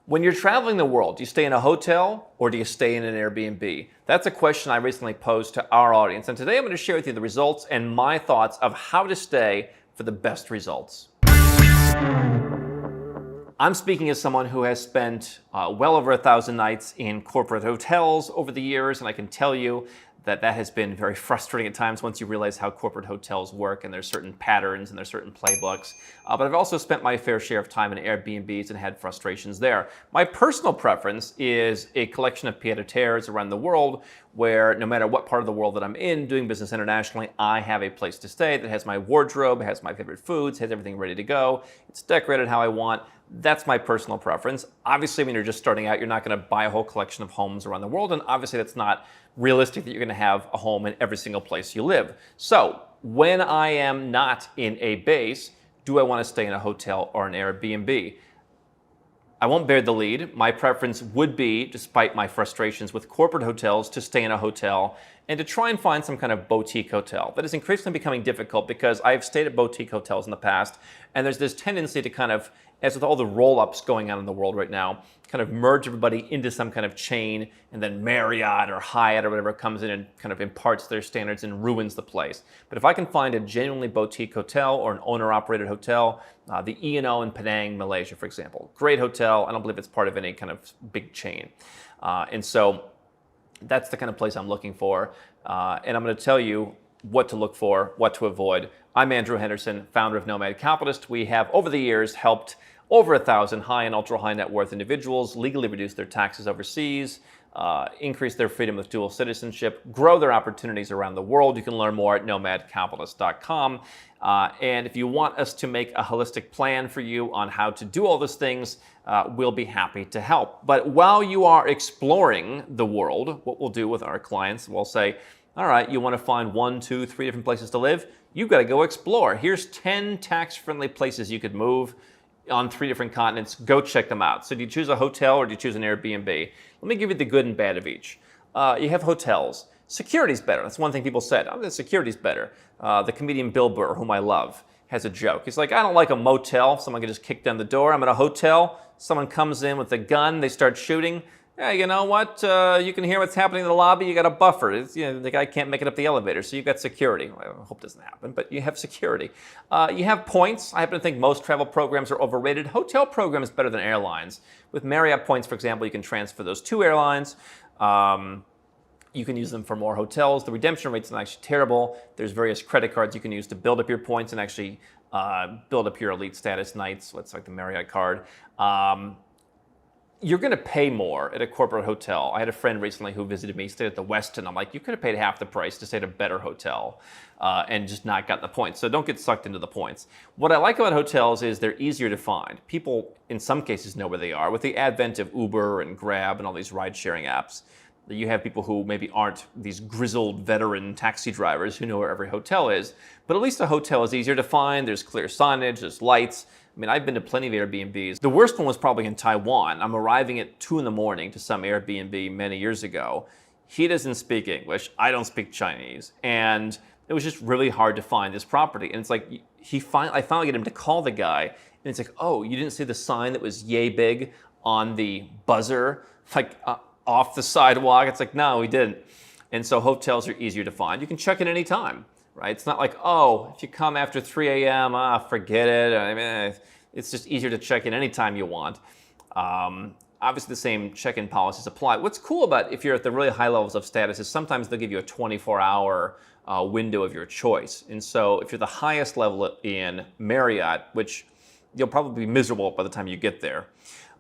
When you're traveling the world, do you stay in a hotel or do you stay in an Airbnb? That's a question I recently posed to our audience, and today I'm going to share with you the results and my thoughts of how to stay for the best results. I'm speaking as someone who has spent well over 1,000 nights in corporate hotels over the years, and I can tell you that has been very frustrating at times once you realize how corporate hotels work and there's certain patterns and there's certain playbooks. But I've also spent my fair share of time in Airbnbs and had frustrations there. My personal preference is a collection of pied-à-terres around the world where no matter what part of the world that I'm in, doing business internationally, I have a place to stay that has my wardrobe, has my favorite foods, has everything ready to go. It's decorated how I want. That's my personal preference. Obviously, when you're just starting out, you're not going to buy a whole collection of homes around the world, and obviously that's not realistic that you're going to have a home in every single place you live. So when I am not in a base, do I want to stay in a hotel or an Airbnb? I won't bear the lead. My preference would be, despite my frustrations with corporate hotels, to stay in a hotel and to try and find some kind of boutique hotel. That is increasingly becoming difficult because I've stayed at boutique hotels in the past, and there's this tendency to kind of, as with all the roll-ups going on in the world right now, kind of merge everybody into some kind of chain, and then Marriott or Hyatt or whatever comes in and kind of imparts their standards and ruins the place. But if I can find a genuinely boutique hotel or an owner-operated hotel, the E&O in Penang, Malaysia, for example, great hotel. I don't believe it's part of any kind of big chain. And so that's the kind of place I'm looking for. And I'm going to tell you what to look for, what to avoid. I'm Andrew Henderson, founder of Nomad Capitalist. We have, over the years, helped over 1,000 high and ultra high net worth individuals legally reduce their taxes overseas, increase their freedom with dual citizenship, grow their opportunities around the world. You can learn more at nomadcapitalist.com. And if you want us to make a holistic plan for you on how to do all those things, we'll be happy to help. But while you are exploring the world, what we'll do with our clients, we'll say, all right, you want to find 1, 2, 3 different places to live? You've got to go explore. Here's 10 tax-friendly places you could move on 3 different continents. Go check them out. So do you choose a hotel or do you choose an Airbnb? Let me give you the good and bad of each. You have hotels. Security's better. That's one thing people said. Oh, the security's better. The comedian Bill Burr, whom I love, has a joke. He's like, I don't like a motel. Someone can just kick down the door. I'm at a hotel. Someone comes in with a gun. They start shooting. Yeah, you know what? You can hear what's happening in the lobby. You got a buffer. The guy can't make it up the elevator, so you've got security. Well, I hope it doesn't happen, but you have security. You have points. I happen to think most travel programs are overrated. Hotel programs better than airlines. With Marriott points, for example, you can transfer those to airlines. You can use them for more hotels. The redemption rate's not actually terrible. There's various credit cards you can use to build up your points and actually build up your elite status nights. What's like the Marriott card. You're going to pay more at a corporate hotel. I had a friend recently who visited me, stayed at the Westin. I'm like, you could have paid half the price to stay at a better hotel and just not gotten the points. So don't get sucked into the points. What I like about hotels is they're easier to find. People, in some cases, know where they are. With the advent of Uber and Grab and all these ride-sharing apps, you have people who maybe aren't these grizzled veteran taxi drivers who know where every hotel is. But at least a hotel is easier to find. There's clear signage, there's lights. I mean, I've been to plenty of Airbnbs. The worst one was probably in Taiwan. I'm arriving at 2 in the morning to some Airbnb many years ago. He doesn't speak English. I don't speak Chinese. And it was just really hard to find this property. And it's like, I finally get him to call the guy. And it's like, oh, you didn't see the sign that was yay big on the buzzer, like off the sidewalk? It's like, no, we didn't. And so hotels are easier to find. You can check in any time. Right? It's not like, oh, if you come after 3 a.m., forget it. I mean, it's just easier to check in anytime you want. Obviously, the same check-in policies apply. What's cool about if you're at the really high levels of status is sometimes they'll give you a 24-hour window of your choice. And so if you're the highest level in Marriott, which you'll probably be miserable by the time you get there,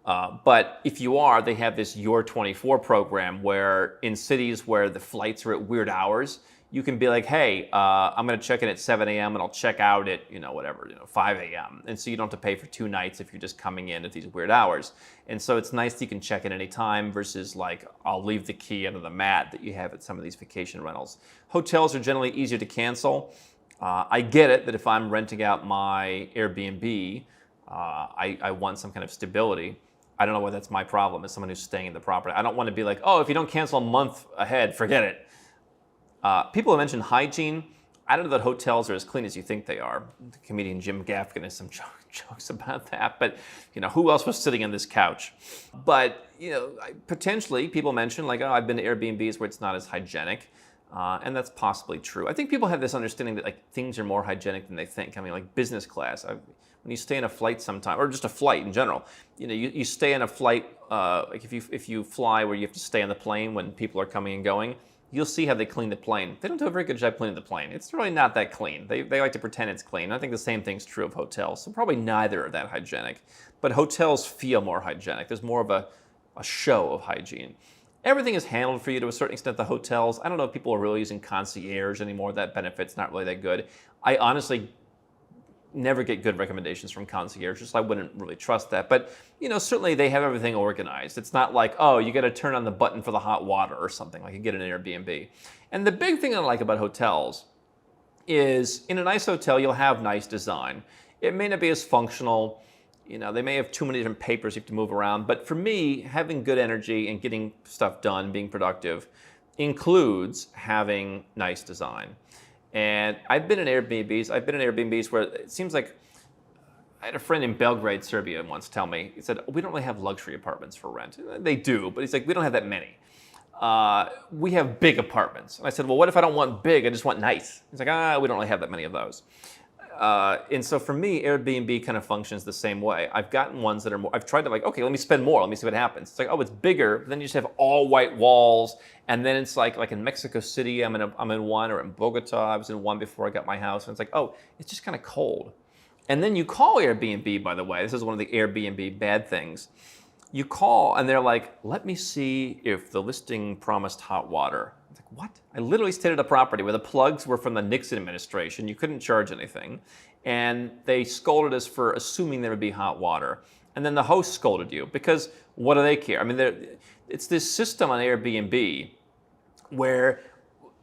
but if you are, they have this Your 24 program where in cities where the flights are at weird hours, you can be like, hey, I'm going to check in at 7 a.m. and I'll check out at, 5 a.m. And so you don't have to pay for 2 nights if you're just coming in at these weird hours. And so it's nice that you can check in any time versus like, I'll leave the key under the mat that you have at some of these vacation rentals. Hotels are generally easier to cancel. I get it that if I'm renting out my Airbnb, I want some kind of stability. I don't know whether that's my problem as someone who's staying in the property. I don't want to be like, oh, if you don't cancel a month ahead, forget it. People have mentioned hygiene. I don't know that hotels are as clean as you think they are. The comedian Jim Gaffigan has some jokes about that, but who else was sitting on this couch? But potentially people mention like, oh, I've been to Airbnbs where it's not as hygienic, and that's possibly true. I think people have this understanding that like things are more hygienic than they think. I mean, like business class. When you stay in a flight sometime, or just a flight in general, you stay in a flight, like if you fly where you have to stay on the plane when people are coming and going, you'll see how they clean the plane. They don't do a very good job cleaning the plane. It's really not that clean. They like to pretend it's clean. I think the same thing's true of hotels. So probably neither are that hygienic. But hotels feel more hygienic. There's more of a show of hygiene. Everything is handled for you to a certain extent at the hotels. I don't know if people are really using concierge anymore. That benefit's not really that good. I honestly never get good recommendations from concierges, so I wouldn't really trust that. But certainly they have everything organized. It's not like, oh, you got to turn on the button for the hot water or something like you get in an Airbnb. And the big thing I like about hotels is in a nice hotel you'll have nice design. It may not be as functional. They may have too many different papers you have to move around. But for me, having good energy and getting stuff done, being productive, includes having nice design. And I've been in Airbnbs where it seems like I had a friend in Belgrade, Serbia once tell me, he said, we don't really have luxury apartments for rent. They do, but he's like, we don't have that many. We have big apartments. And I said, well, what if I don't want big, I just want nice? He's like, we don't really have that many of those. And so for me, Airbnb kind of functions the same way. I've gotten ones that are more, I've tried to like, okay, let me spend more, let me see what happens. It's like, oh, it's bigger, but then you just have all white walls, and then it's like in Mexico City, I'm in one, or in Bogota, I was in one before I got my house, and it's like, oh, it's just kind of cold. And then you call Airbnb, by the way, this is one of the Airbnb bad things. You call, and they're like, let me see if the listing promised hot water. It's like, what? I literally stayed at a property where the plugs were from the Nixon administration. You couldn't charge anything. And they scolded us for assuming there would be hot water. And then the host scolded you because what do they care? I mean, it's this system on Airbnb where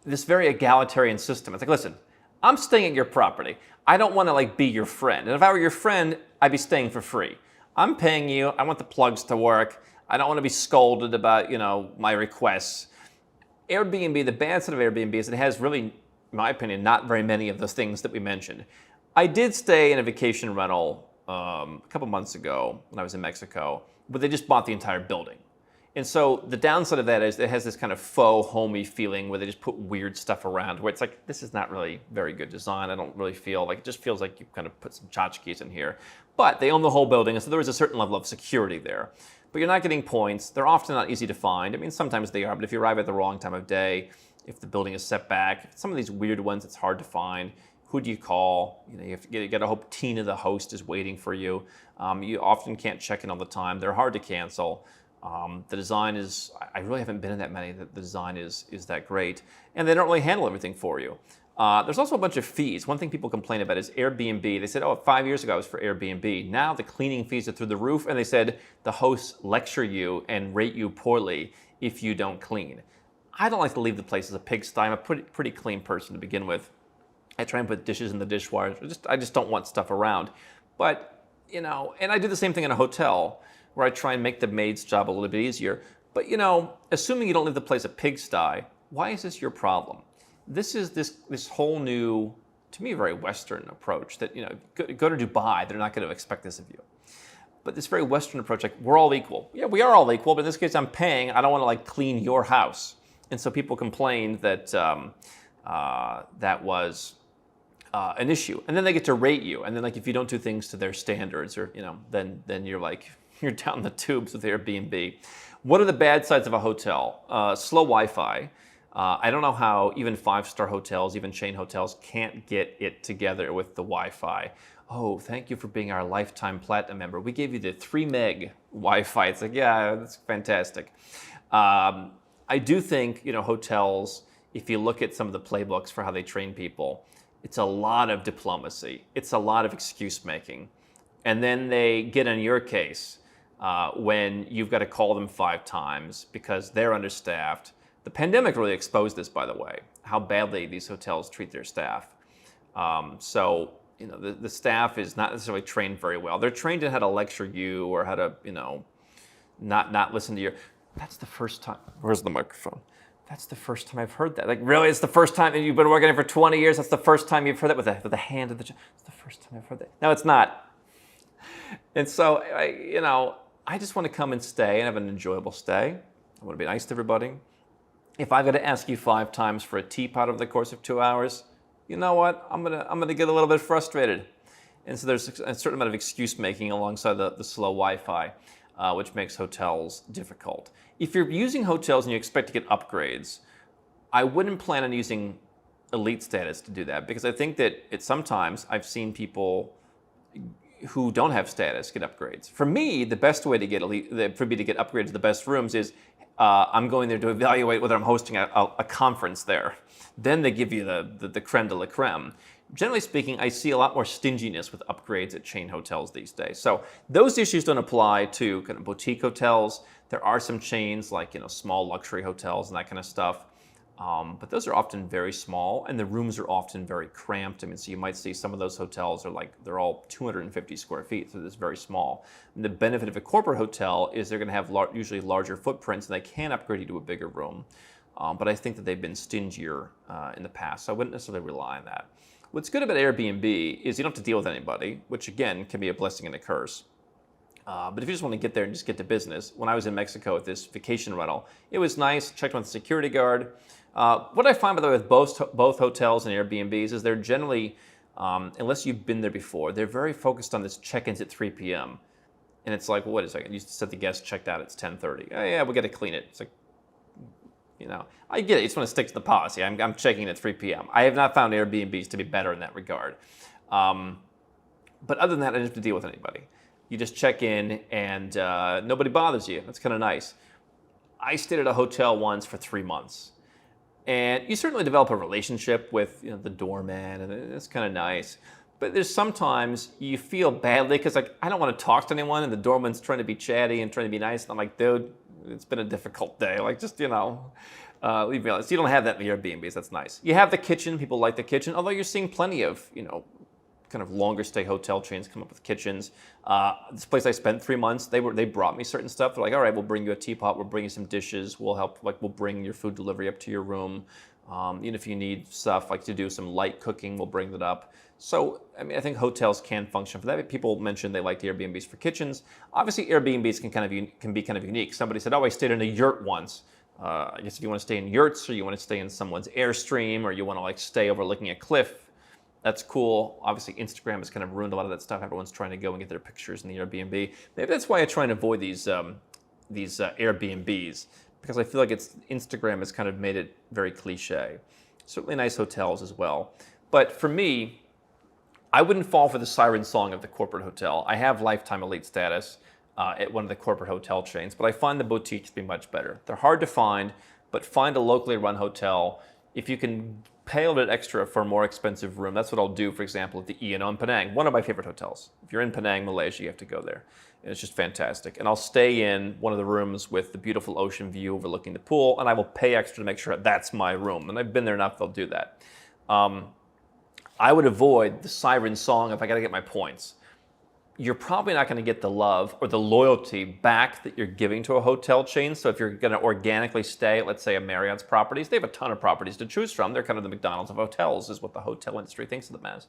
this very egalitarian system. It's like, listen, I'm staying at your property. I don't want to like be your friend. And if I were your friend, I'd be staying for free. I'm paying you. I want the plugs to work. I don't want to be scolded about, my requests. Airbnb, the bad side of Airbnb is it has really, in my opinion, not very many of those things that we mentioned. I did stay in a vacation rental a couple months ago when I was in Mexico, but they just bought the entire building. And so the downside of that is it has this kind of faux homey feeling where they just put weird stuff around where it's like, this is not really very good design. I don't really feel like, it just feels like you kind of put some tchotchkes in here. But they own the whole building, and so there is a certain level of security there. But you're not getting points. They're often not easy to find. I mean, sometimes they are, but if you arrive at the wrong time of day, if the building is set back, some of these weird ones, it's hard to find. Who do you call? You got to hope Tina, the host, is waiting for you. You often can't check in all the time. They're hard to cancel. The design is, I really haven't been in that many that the design is that great. And they don't really handle everything for you. There's also a bunch of fees. One thing people complain about is Airbnb. They said, 5 years ago I was for Airbnb. Now the cleaning fees are through the roof, and they said the hosts lecture you and rate you poorly if you don't clean. I don't like to leave the place as a pigsty. I'm a pretty clean person to begin with. I try and put dishes in the dishwasher. I just don't want stuff around. But, and I do the same thing in a hotel where I try and make the maid's job a little bit easier. But, assuming you don't leave the place a pigsty, why is this your problem? This is this whole new, to me, very Western approach that, go to Dubai, they're not going to expect this of you. But this very Western approach, like, we're all equal. Yeah, we are all equal, but in this case, I'm paying. I don't want to, like, clean your house. And so people complained that that was an issue. And then they get to rate you. And then, like, if you don't do things to their standards, or, then you're like, you're down the tubes with Airbnb. What are the bad sides of a hotel? Slow Wi-Fi. I don't know how even 5-star hotels, even chain hotels, can't get it together with the Wi-Fi. Oh, thank you for being our lifetime platinum member. We gave you the 3 meg Wi-Fi. It's like, yeah, that's fantastic. I do think, hotels, if you look at some of the playbooks for how they train people, it's a lot of diplomacy. It's a lot of excuse making. And then they get on your case when you've got to call them 5 times because they're understaffed. The pandemic really exposed this, by the way, how badly these hotels treat their staff. So, the staff is not necessarily trained very well. They're trained in how to lecture you or how to, not listen to your. That's the first time. Where's the microphone? That's the first time I've heard that. Like, really, it's the first time, and you've been working here for 20 years, that's the first time you've heard that with the hand of the... It's the first time I've heard that. No, it's not. And so, I just want to come and stay and have an enjoyable stay. I want to be nice to everybody. If I've got to ask you 5 times for a teapot over the course of 2 hours, you know what? I'm gonna get a little bit frustrated. And so there's a certain amount of excuse making alongside the slow Wi-Fi, which makes hotels difficult. If you're using hotels and you expect to get upgrades, I wouldn't plan on using elite status to do that, because I think that sometimes I've seen people who don't have status get upgrades. For me, the best way to get upgrades to the best rooms is I'm going there to evaluate whether I'm hosting a conference there. Then they give you the creme de la creme. Generally speaking, I see a lot more stinginess with upgrades at chain hotels these days. So those issues don't apply to kind of boutique hotels. There are some chains like small luxury hotels and that kind of stuff. But those are often very small, and the rooms are often very cramped. I mean, so you might see some of those hotels they're all 250 square feet, so it's very small. And the benefit of a corporate hotel is they're going to have usually larger footprints, and they can upgrade you to a bigger room. But I think that they've been stingier in the past, so I wouldn't necessarily rely on that. What's good about Airbnb is you don't have to deal with anybody, which again can be a blessing and a curse. But if you just want to get there and just get to business, when I was in Mexico at this vacation rental, it was nice, checked with the security guard. What I find, by the way, with both hotels and Airbnbs is they're generally, unless you've been there before, they're very focused on this check-ins at 3 p.m. And it's like, well, wait a second, you said the guest checked out at 10:30. Oh, yeah, we got to clean it. It's like, I get it. You just want to stick to the policy. I'm checking in at 3 p.m. I have not found Airbnbs to be better in that regard. But other than that, I don't have to deal with anybody. You just check in and nobody bothers you. That's kind of nice. I stayed at a hotel once for 3 months. And you certainly develop a relationship with the doorman, and it's kind of nice. But there's sometimes you feel badly because I don't want to talk to anyone, and the doorman's trying to be chatty and trying to be nice. And I'm like, dude, it's been a difficult day. Just leave me alone. So you don't have that in the Airbnbs. That's nice. You have the kitchen. People like the kitchen, although you're seeing plenty of kind of longer stay hotel chains come up with kitchens. This place I spent 3 months, they brought me certain stuff. They're like, all right, we'll bring you a teapot, we'll bring you some dishes, we'll help, we'll bring your food delivery up to your room. If you need stuff to do some light cooking, we'll bring that up. So, I think hotels can function for that. People mentioned they like the Airbnbs for kitchens. Obviously, Airbnbs can be kind of unique. Somebody said, oh, I stayed in a yurt once. I guess if you want to stay in yurts, or you want to stay in someone's Airstream, or you want to stay overlooking a cliff, that's cool. Obviously, Instagram has kind of ruined a lot of that stuff. Everyone's trying to go and get their pictures in the Airbnb. Maybe that's why I try and avoid these Airbnbs, because I feel like Instagram has kind of made it very cliche. Certainly nice hotels as well. But for me, I wouldn't fall for the siren song of the corporate hotel. I have lifetime elite status at one of the corporate hotel chains, but I find the boutiques to be much better. They're hard to find, but find a locally run hotel. If you can pay a little bit extra for a more expensive room, that's what I'll do, for example, at the E&O in Penang, one of my favorite hotels. If you're in Penang, Malaysia, you have to go there. And it's just fantastic. And I'll stay in one of the rooms with the beautiful ocean view overlooking the pool, and I will pay extra to make sure that's my room. And I've been there enough, they'll do that. I would avoid the siren song if I got to get my points. You're probably not going to get the love or the loyalty back that you're giving to a hotel chain. So if you're going to organically stay at, let's say, a Marriott's properties, they have a ton of properties to choose from. They're kind of the McDonald's of hotels, is what the hotel industry thinks of them as.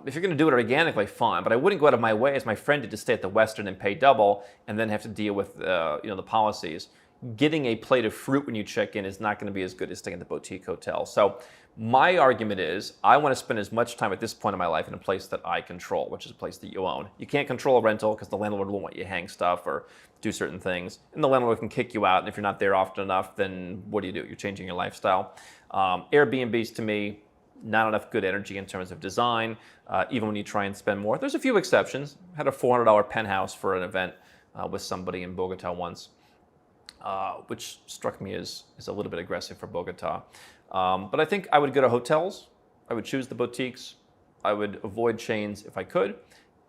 If you're going to do it organically, fine. But I wouldn't go out of my way, as my friend did, to stay at the Westin and pay double and then have to deal with the policies. Getting a plate of fruit when you check in is not going to be as good as staying at the boutique hotel. So my argument is I want to spend as much time at this point in my life in a place that I control, which is a place that you own. You can't control a rental because the landlord won't want you to hang stuff or do certain things. And the landlord can kick you out. And if you're not there often enough, then what do? You're changing your lifestyle. Airbnbs, to me, not enough good energy in terms of design, even when you try and spend more. There's a few exceptions. I had a $400 penthouse for an event with somebody in Bogota once. Which struck me as a little bit aggressive for Bogota. But I think I would go to hotels, I would choose the boutiques, I would avoid chains if I could,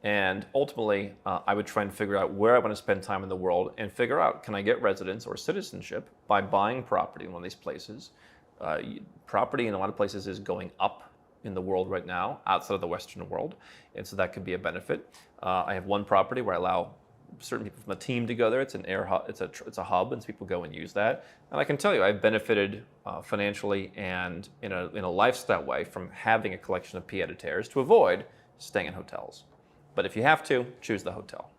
and ultimately I would try and figure out where I want to spend time in the world and figure out, can I get residence or citizenship by buying property in one of these places. Property in a lot of places is going up in the world right now, outside of the Western world, and so that could be a benefit. I have one property where I allow certain people from the team to go there. It's an air hub. It's a hub, and so people go and use that. And I can tell you, I've benefited financially and in a lifestyle way from having a collection of pied-à-terres to avoid staying in hotels. But if you have to, choose the hotel.